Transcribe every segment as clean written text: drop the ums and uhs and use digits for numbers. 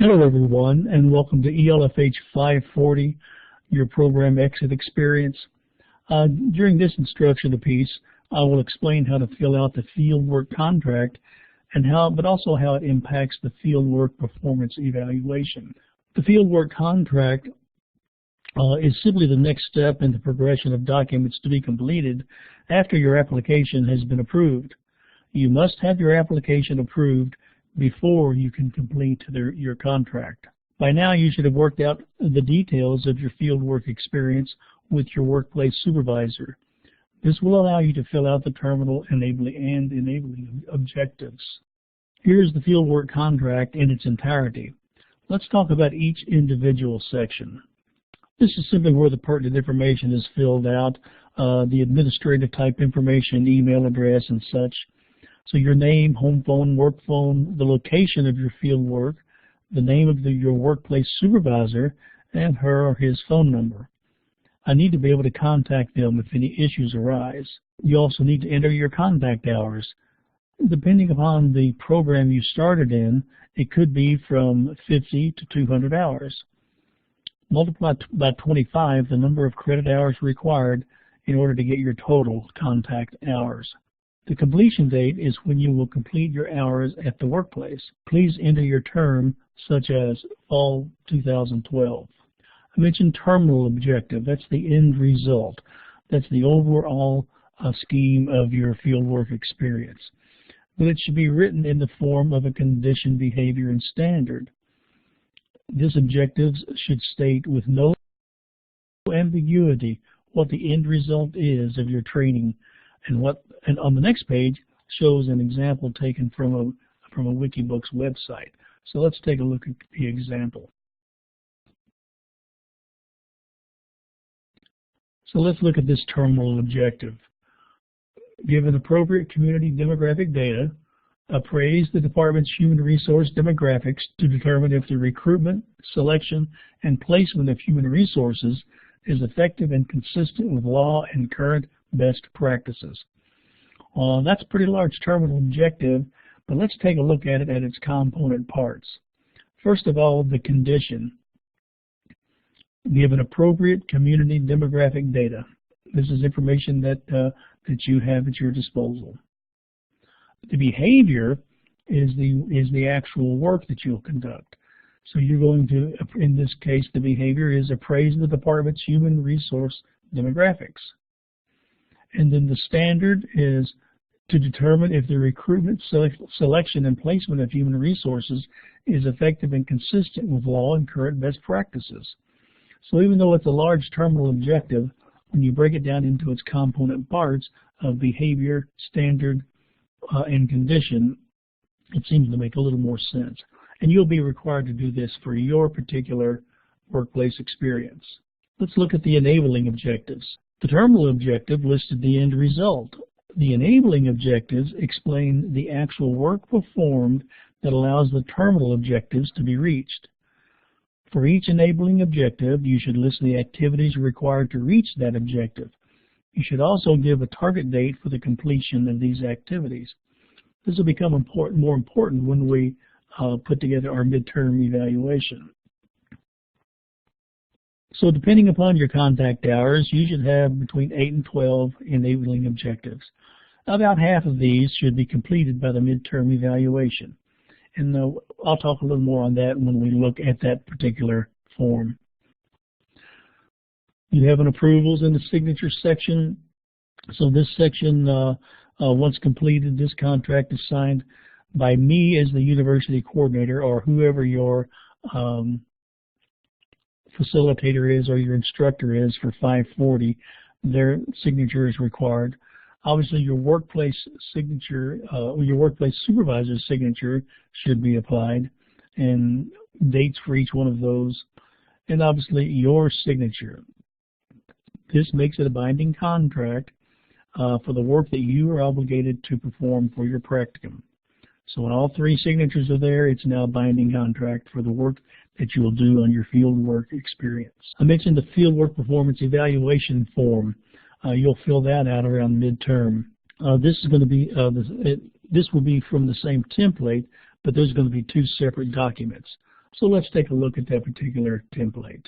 Hello everyone, and welcome to ELFH 540, your program exit experience. During this instructional piece, I will explain how to fill out the fieldwork contract and but also how it impacts the fieldwork performance evaluation. The fieldwork contract is simply the next step in the progression of documents to be completed after your application has been approved. You must have your application approved before you can complete your contract. By now you should have worked out the details of your fieldwork experience with your workplace supervisor. This will allow you to fill out the terminal enabling objectives. Here's the fieldwork contract in its entirety. Let's talk about each individual section. This is simply where the pertinent information is filled out, the administrative type information, email address, and such. So your name, home phone, work phone, the location of your field work, the name of your workplace supervisor, and her or his phone number. I need to be able to contact them if any issues arise. You also need to enter your contact hours. Depending upon the program you started in, it could be from 50 to 200 hours. Multiply by 25 the number of credit hours required in order to get your total contact hours. The completion date is when you will complete your hours at the workplace. Please enter your term, such as fall 2012. I mentioned terminal objective. That's the end result. That's the overall scheme of your fieldwork experience. But it should be written in the form of a condition, behavior, and standard. This objective should state with no ambiguity what the end result is of your training, and on the next page shows an example taken from a Wikibooks website. So let's take a look at the example. So let's look at this terminal objective. Given appropriate community demographic data, appraise the department's human resource demographics to determine if the recruitment, selection, and placement of human resources is effective and consistent with law and current best practices. That's a pretty large terminal objective, but let's take a look at it at its component parts. First of all, the condition. Given appropriate community demographic data. This is information that you have at your disposal. The behavior is the actual work that you'll conduct. So you're going to, in this case, the behavior is appraise the department's human resource demographics. And then the standard is to determine if the recruitment, selection, and placement of human resources is effective and consistent with law and current best practices. So even though it's a large terminal objective, when you break it down into its component parts of behavior, standard, and condition, it seems to make a little more sense. And you'll be required to do this for your particular workplace experience. Let's look at the enabling objectives. The terminal objective listed the end result. The enabling objectives explain the actual work performed that allows the terminal objectives to be reached. For each enabling objective, you should list the activities required to reach that objective. You should also give a target date for the completion of these activities. This will become more important when we put together our midterm evaluation. So depending upon your contact hours, you should have between 8 and 12 enabling objectives. About half of these should be completed by the midterm evaluation. And I'll talk a little more on that when we look at that particular form. You have an approvals in the signature section. So this section, once completed, this contract is signed by me as the university coordinator or whoever your facilitator is or your instructor is for 540. Their signature is required. Obviously, your workplace signature, your workplace supervisor's signature should be applied, and dates for each one of those, and obviously your signature. This makes it a binding contract for the work that you are obligated to perform for your practicum. So when all three signatures are there, it's now a binding contract for the work that you will do on your fieldwork experience. I mentioned the fieldwork performance evaluation form. You'll fill that out around midterm. This is going to be this will be from the same template, but there's going to be two separate documents. So let's take a look at that particular template.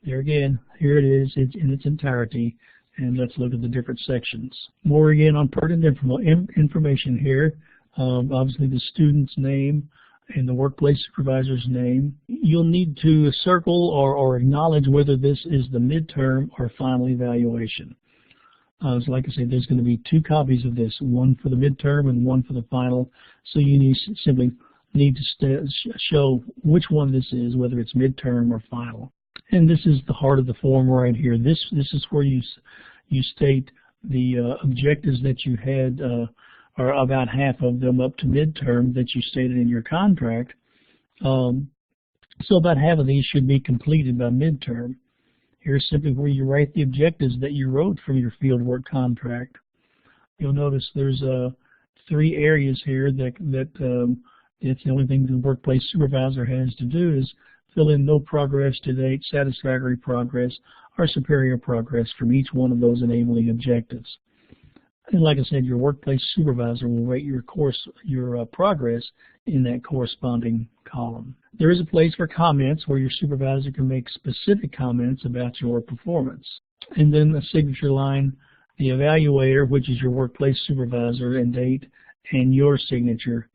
There again, here it is in its entirety, and let's look at the different sections. More again on pertinent information here. Obviously the student's name and the workplace supervisor's name. You'll need to circle or acknowledge whether this is the midterm or final evaluation. So like I said, there's going to be 2 copies of this, one for the midterm and one for the final. So you simply need to show which one this is, whether it's midterm or final. And this is the heart of the form right here. This is where you state the objectives that you had, or about half of them up to midterm that you stated in your contract. So about half of these should be completed by midterm. Here's simply where you write the objectives that you wrote from your fieldwork contract. You'll notice there's 3 areas here that it's the only thing the workplace supervisor has to do is fill in no progress to date, satisfactory progress, or superior progress from each one of those enabling objectives. And like I said, your workplace supervisor will rate your progress in that corresponding column. There is a place for comments where your supervisor can make specific comments about your performance. And then the signature line, the evaluator, which is your workplace supervisor and date, and your signature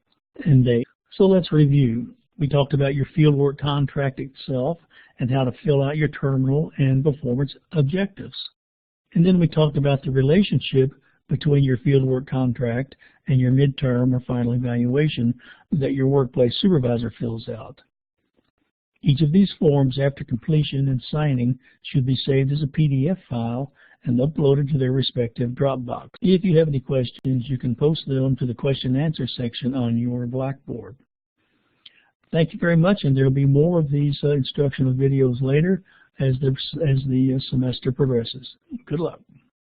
and date. So let's review. We talked about your fieldwork contract itself and how to fill out your terminal and performance objectives. And then we talked about the relationship between your fieldwork contract and your midterm or final evaluation that your workplace supervisor fills out. Each of these forms, after completion and signing, should be saved as a PDF file and uploaded to their respective Dropbox. If you have any questions, you can post them to the question and answer section on your Blackboard. Thank you very much, and there will be more of these instructional videos later as the semester progresses. Good luck.